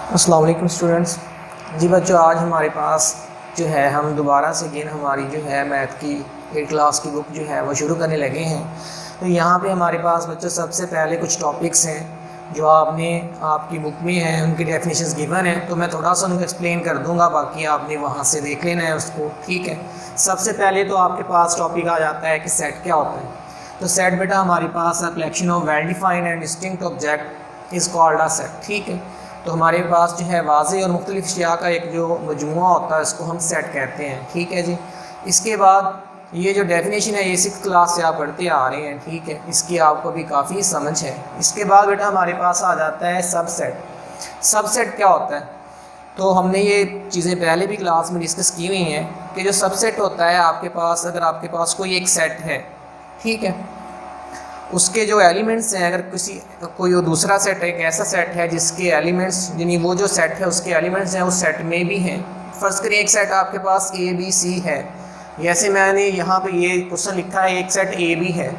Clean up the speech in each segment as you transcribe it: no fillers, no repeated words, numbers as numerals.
अस्सलाम वालेकुम स्टूडेंट्स। जी बच्चों, आज हमारे पास जो है हम दोबारा से गेन हमारी जो है मैथ की 8 क्लास की बुक जो है वो शुरू करने लगे हैं। तो यहाँ पे हमारे पास बच्चों सबसे पहले कुछ टॉपिक्स हैं जो आपकी बुक में हैं, उनकी डेफिनेशंस गिवन है। तो मैं थोड़ा सा उनको एक्सप्लेन कर दूँगा, बाकी आपने वहाँ से देख लेना है उसको, ठीक है। सबसे पहले तो आपके पास टॉपिक आ जाता है कि सेट क्या होता है। तो सेट बेटा हमारे पास a collection of well defined and distinct object is called a set, ठीक है। तो हमारे पास जो है वाज़े और मुख्तलिफ अशिया का एक जो मजमुआ होता है उसको हम सेट कहते हैं, ठीक है जी। इसके बाद ये जो डेफिनेशन है ये 6th क्लास से आप पढ़ते आ रहे हैं, ठीक है। इसकी आपको भी काफ़ी समझ है। इसके बाद बेटा हमारे पास आ जाता है सबसेट। सबसेट क्या होता है? तो हमने ये चीज़ें पहले भी क्लास में डिस्कस की हुई हैं कि जो सबसेट होता है आपके पास, अगर आपके पास कोई एक सेट है, ठीक है, उसके जो एलिमेंट्स हैं, अगर कोई दूसरा सेट है, एक ऐसा सेट है जिसके एलिमेंट्स यानी वो जो सेट है उसके एलिमेंट्स हैं उस सेट में भी हैं। फ़र्ज़ करिए एक सेट आपके पास ए बी सी है, जैसे मैंने यहाँ पे ये क्वेश्चन लिखा है एक सेट ए बी है।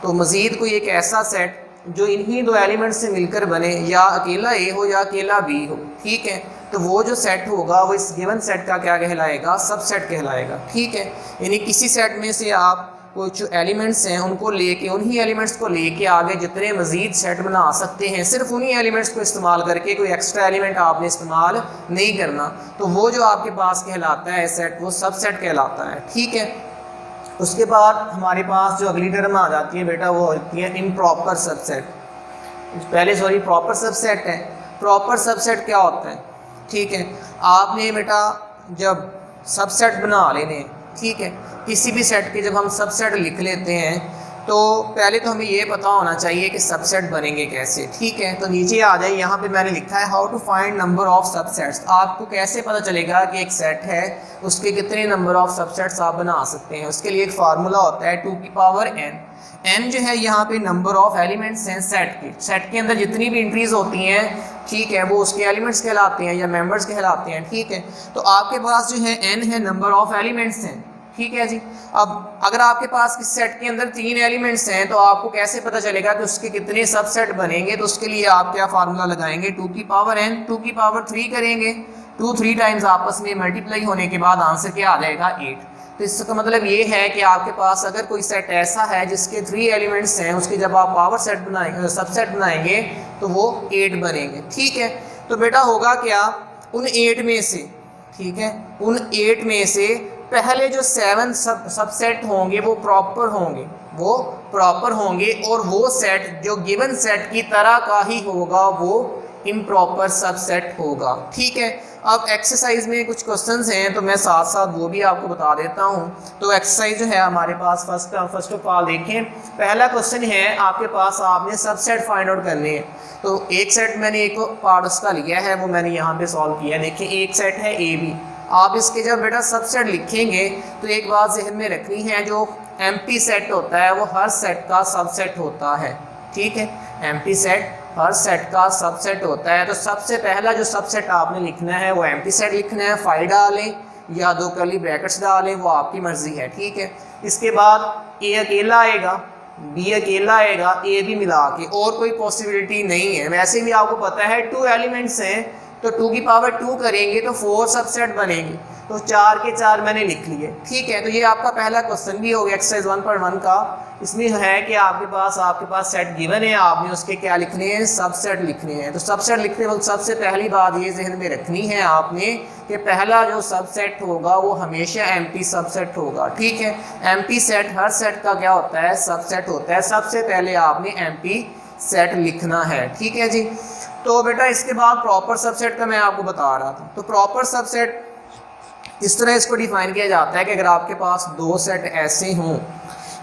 तो मज़ीद कोई एक ऐसा सेट जो इन्हीं दो एलिमेंट से मिलकर बने, या अकेला ए हो या अकेला बी हो, ठीक है, तो वो जो सेट होगा वो इस गिवन सेट का क्या कहलाएगा? सबसेट कहलाएगा, ठीक है। यानी किसी सेट में से आप कुछ जो एलिमेंट्स हैं उनको लेके, उन्हीं एलिमेंट्स को लेके आगे जितने मज़ीद सेट बना सकते हैं, सिर्फ उन्हीं एलिमेंट्स को इस्तेमाल करके, कोई एक्स्ट्रा एलिमेंट आपने इस्तेमाल नहीं करना, तो वो जो आपके पास कहलाता है सेट, वो सबसेट कहलाता है, ठीक है। उसके बाद हमारे पास जो अगली टर्म आ जाती है बेटा वो होती है इम्प्रॉपर सबसेट। पहले प्रॉपर सबसेट है। प्रॉपर सबसेट क्या होता है? ठीक है, आपने बेटा जब सबसेट बना लेने, ठीक है, किसी भी सेट के जब हम सबसेट लिख लेते हैं तो पहले तो हमें ये पता होना चाहिए कि सबसेट बनेंगे कैसे, ठीक है। तो नीचे आ जाए, यहाँ पे मैंने लिखा है how to find number of subsets. आपको कैसे पता चलेगा कि एक सेट है उसके कितने नंबर ऑफ सबसेट्स आप बना सकते हैं? उसके लिए एक फार्मूला होता है 2 की पावर n। n जो है यहाँ पे नंबर ऑफ एलिमेंट्स हैं सेट के। सेट के अंदर जितनी भी एंट्रीज होती हैं, ठीक है, वो उसके एलिमेंट्स कहलाते हैं या मेंबर्स कहलाते हैं, ठीक है। तो आपके पास जो है n है, नंबर ऑफ एलिमेंट्स हैं, ठीक है जी। अब अगर आपके पास इस सेट के अंदर 3 एलिमेंट्स हैं तो आपको कैसे पता चलेगा कि उसके कितने सबसेट बनेंगे? तो उसके लिए आप क्या फार्मूला लगाएंगे? 2 की पावर n, 2 की पावर 3 करेंगे। 2 3 टाइम्स आपस में मल्टीप्लाई होने के बाद आंसर क्या आ जाएगा? 8। तो इसका मतलब ये है कि आपके पास अगर कोई सेट ऐसा है जिसके 3 एलिमेंट्स हैं, उसके जब आप पावर सेट बनाएंगे, सबसेट बनाएंगे, तो वो 8 बनेंगे, ठीक है। तो बेटा होगा क्या? उन 8 में से, ठीक है, उन 8 में से पहले जो 7 सबसेट होंगे वो प्रॉपर होंगे, वो प्रॉपर होंगे, और वो सेट जो गिवन सेट की तरह का ही होगा वो इम्प्रॉपर सबसेट होगा, ठीक है। अब एक्सरसाइज में कुछ क्वेश्चंस हैं तो मैं साथ साथ वो भी आपको बता देता हूँ। तो एक्सरसाइज जो है हमारे पास फर्स्ट ऑफ ऑल देखें, पहला क्वेश्चन है आपके पास, आपने सबसेट फाइंड आउट करने हैं। तो एक सेट मैंने एक पार्ट उसका लिया है, वो मैंने यहाँ पे सॉल्व किया है। देखिए एक सेट है ए बी। आप इसके जब बेटा सबसेट लिखेंगे तो एक बात जहन में रखनी है, जो एम्प्टी सेट होता है वो हर सेट का सबसेट होता है, ठीक है। एम्प्टी सेट हर सेट का सबसेट होता है। तो सबसे पहला जो सबसेट आपने लिखना है वो एम्प्टी सेट लिखना है। फाइव डालें या 2 कर्ली ब्रैकेट्स डालें, वो आपकी मर्जी है, ठीक है। इसके बाद ए अकेला आएगा, बी अकेला आएगा, ए भी मिला के, और कोई पॉसिबिलिटी नहीं है। वैसे भी आपको पता है 2 एलिमेंट्स हैं तो 2 की पावर 2 करेंगे तो 4 सबसेट बनेंगे। तो 4 के 4 मैंने लिख लिए, ठीक है। तो ये आपका पहला क्वेश्चन भी हो गया एक्सरसाइज 1.1 का। इसमें है कि आपके पास सेट गिवन है, आपने उसके क्या लिखने हैं? सबसेट लिखने हैं। तो सबसेट लिखने वक्त सबसे पहली बात ये जहन में रखनी है आपने कि पहला जो सबसेट होगा वो हमेशा एम्प्टी सबसेट होगा, ठीक है। एम्प्टी सेट हर सेट का क्या होता है? सबसेट होता है। सबसे पहले आपने एम्प्टी सेट लिखना है, ठीक है जी। तो बेटा इसके बाद प्रॉपर सबसेट का मैं आपको बता रहा था। तो प्रॉपर सबसेट इस तरह इसको डिफाइन किया जाता है कि अगर आपके पास 2 सेट ऐसे हों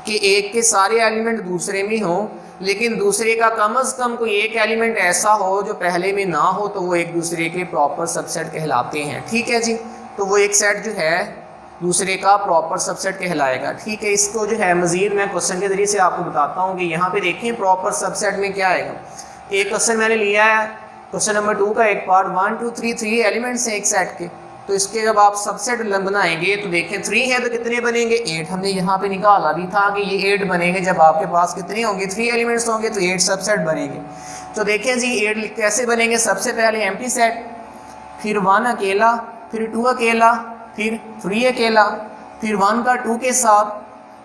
कि एक के सारे एलिमेंट दूसरे में हों, लेकिन दूसरे का कम से कम कोई एक एलिमेंट ऐसा हो जो पहले में ना हो, तो वो एक दूसरे के प्रॉपर सबसेट कहलाते हैं, ठीक है जी। तो वो एक सेट जो है दूसरे का प्रॉपर सबसेट कहलाएगा, ठीक है। इसको जो है मज़ीद मैं क्वेश्चन के जरिए से आपको बताता हूँ कि यहाँ पे देखें प्रॉपर सबसेट में क्या आएगा। एक क्वेश्चन मैंने लिया है, क्वेश्चन नंबर 2 का एक पार्ट, 1 2 3 3 एलिमेंट्स हैं एक सेट के। तो इसके जब आप सबसेट बनाएंगे तो देखें 3 है तो कितने बनेंगे? 8। हमने यहाँ पे निकाला भी था कि ये 8 बनेंगे। जब आपके पास कितने होंगे? 3 एलिमेंट्स होंगे तो 8 सबसेट बनेंगे। तो देखें जी 8 कैसे बनेंगे? सबसे पहले एम्प्टी सेट, फिर 1 अकेला, फिर 2 अकेला, फिर 3 अकेला, फिर 1 का 2 के साथ,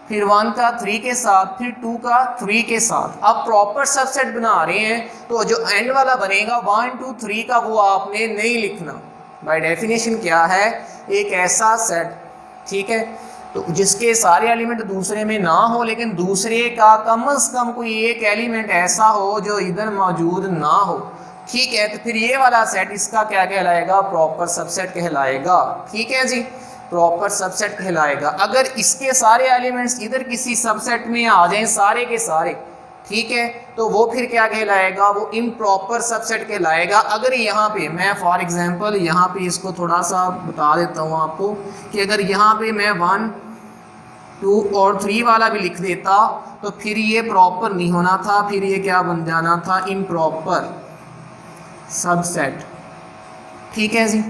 फिर 1 का 3 के साथ, फिर 2 का 3 के साथ। अब प्रॉपर सबसेट बना रहे हैं तो जो एंड वाला बनेगा 1 2 3 का वो आपने नहीं लिखना। बाय डेफिनेशन क्या है, एक ऐसा सेट, ठीक है, तो जिसके सारे एलिमेंट दूसरे में ना हो लेकिन दूसरे का कम से कम कोई एक एलिमेंट ऐसा हो जो इधर मौजूद ना हो, ठीक है, तो फिर ये वाला सेट इसका क्या कहलाएगा, प्रॉपर सबसेट कहलाएगा। ठीक है जी, प्रॉपर सबसेट कहलाएगा। अगर इसके सारे एलिमेंट्स इधर किसी सबसेट में आ जाएं सारे के सारे, ठीक है, तो वो फिर क्या कहलाएगा, वो इम्प्रॉपर सबसेट कहलाएगा। अगर यहाँ पे मैं फॉर एग्जांपल यहाँ पे इसको थोड़ा सा बता देता हूँ आपको कि अगर यहाँ पे मैं 1 2 और 3 वाला भी लिख देता तो फिर ये प्रॉपर नहीं होना था, फिर ये क्या बन जाना था, इम्प्रॉपर सबसेट। ठीक है जी,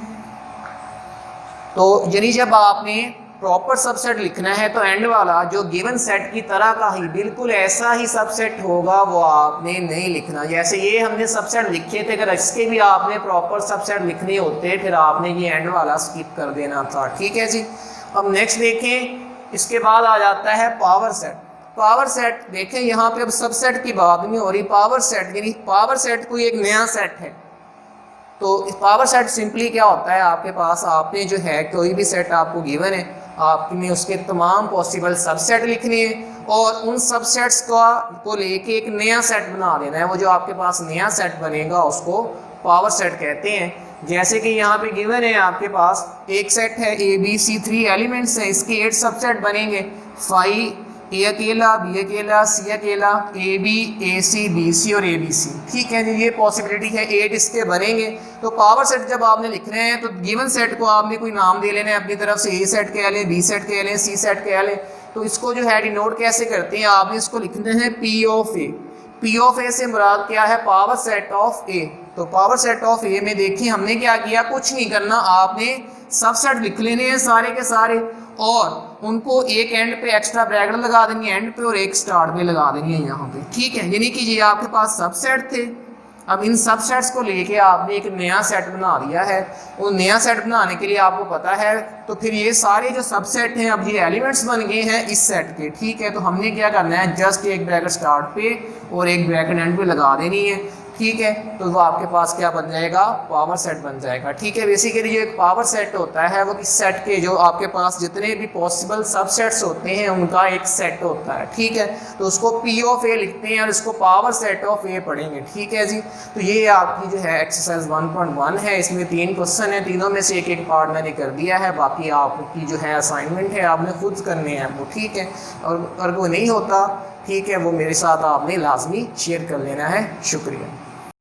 तो यानी जब आपने प्रॉपर सबसेट लिखना है तो एंड वाला जो गिवन सेट की तरह का ही बिल्कुल ऐसा ही सबसेट होगा, वो आपने नहीं लिखना। जैसे ये हमने सबसेट लिखे थे, अगर इसके भी आपने प्रॉपर सबसेट लिखने होते फिर आपने ये एंड वाला स्किप कर देना था। ठीक है जी, अब नेक्स्ट देखें, इसके बाद आ जाता है पावर सेट। पावर सेट देखें, यहाँ पे अब सबसेट की बात नहीं हो रही, पावर सेट यानी पावर सेट कोई एक नया सेट है। तो पावर सेट सिंपली क्या होता है, आपके पास आपने जो है कोई भी सेट आपको गिवन है, आपने उसके तमाम पॉसिबल सबसेट लिखने हैं और उन सबसेट्स को लेके एक नया सेट बना देना है। वो जो आपके पास नया सेट बनेगा उसको पावर सेट कहते हैं। जैसे कि यहाँ पे गिवन है आपके पास एक सेट है ABC 3 एलिमेंट्स हैं, इसके 8 सबसेट बनेंगे, 5 A अकेला, B अकेला, C अकेला, AB, AC, BC और ABC। ठीक है जी, ये पॉसिबिलिटी है 8 इसके बनेंगे। तो पावर सेट जब आपने लिखने हैं तो गिवन सेट को आपने कोई नाम दे लेना है अपनी तरफ से, A सेट कह लें, B सेट कह लें, C सेट कह लें। तो इसको जो है डिनोट कैसे करते हैं, आपने इसको लिखना है P of A। P of A से मुराद क्या है, पावर सेट ऑफ A। तो पावर सेट ऑफ A में देखिए हमने क्या किया, कुछ नहीं करना, आपने सबसेट लिख लेने हैं सारे के सारे और उनको एक एंड पे एक्स्ट्रा ब्रैकेट लगा देनी है एंड पे और एक स्टार्ट पे लगा देनी है यहाँ पे। ठीक है, यानी कि ये आपके पास सबसेट थे। अब इन सबसेट्स को लेके आपने एक नया सेट बना दिया है। वो नया सेट बनाने के लिए आपको पता है, तो फिर ये सारे जो सबसेट हैं अब ये एलिमेंट्स बन गए हैं इस सेट के। ठीक है, तो हमने क्या करना है, जस्ट एक ब्रैकेट स्टार्ट पे और एक ब्रैकेट एंड पे लगा देनी है। ठीक है, तो वो आपके पास क्या बन जाएगा, पावर सेट बन जाएगा। ठीक है, बेसिकली जो एक पावर सेट होता है वो किस सेट के जो आपके पास जितने भी पॉसिबल सबसेट्स होते हैं उनका एक सेट होता है। ठीक है, तो उसको P ऑफ A लिखते हैं और इसको पावर सेट ऑफ A पढ़ेंगे। ठीक है जी, तो ये आपकी जो है एक्सरसाइज 1.1 है, इसमें 3 क्वेश्चन है, तीनों में से एक एक पार्ट मैंने कर दिया है, बाकी आपकी जो है असाइनमेंट है आपने खुद करने हैं वो। ठीक है, और अगर वो नहीं होता, ठीक है, वो मेरे साथ आपने लाजमी शेयर कर लेना है। शुक्रिया।